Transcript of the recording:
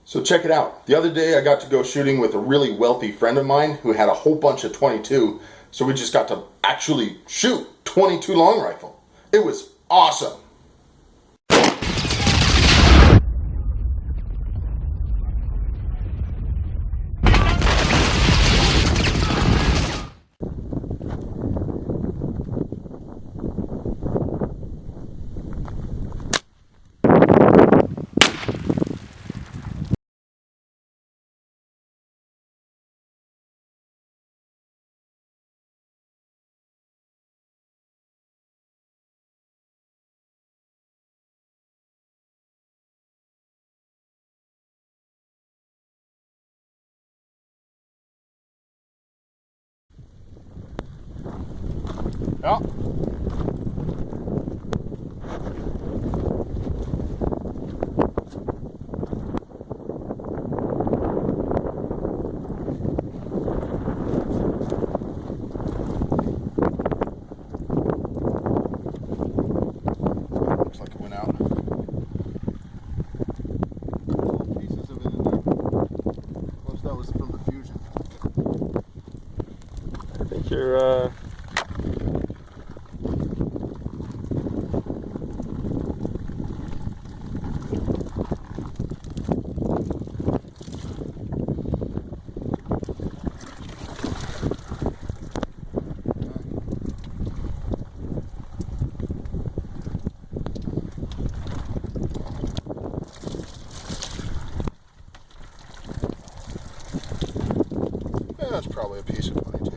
So check it out. The other day I got to go shooting with a really wealthy friend of mine who had a whole bunch of 22. So we just got to actually shoot 22 long rifle. It was awesome. Ja. Looks like it went out. Little pieces of it in there. Most that was from the fusion. I think you're Yeah, that's probably a piece of 22.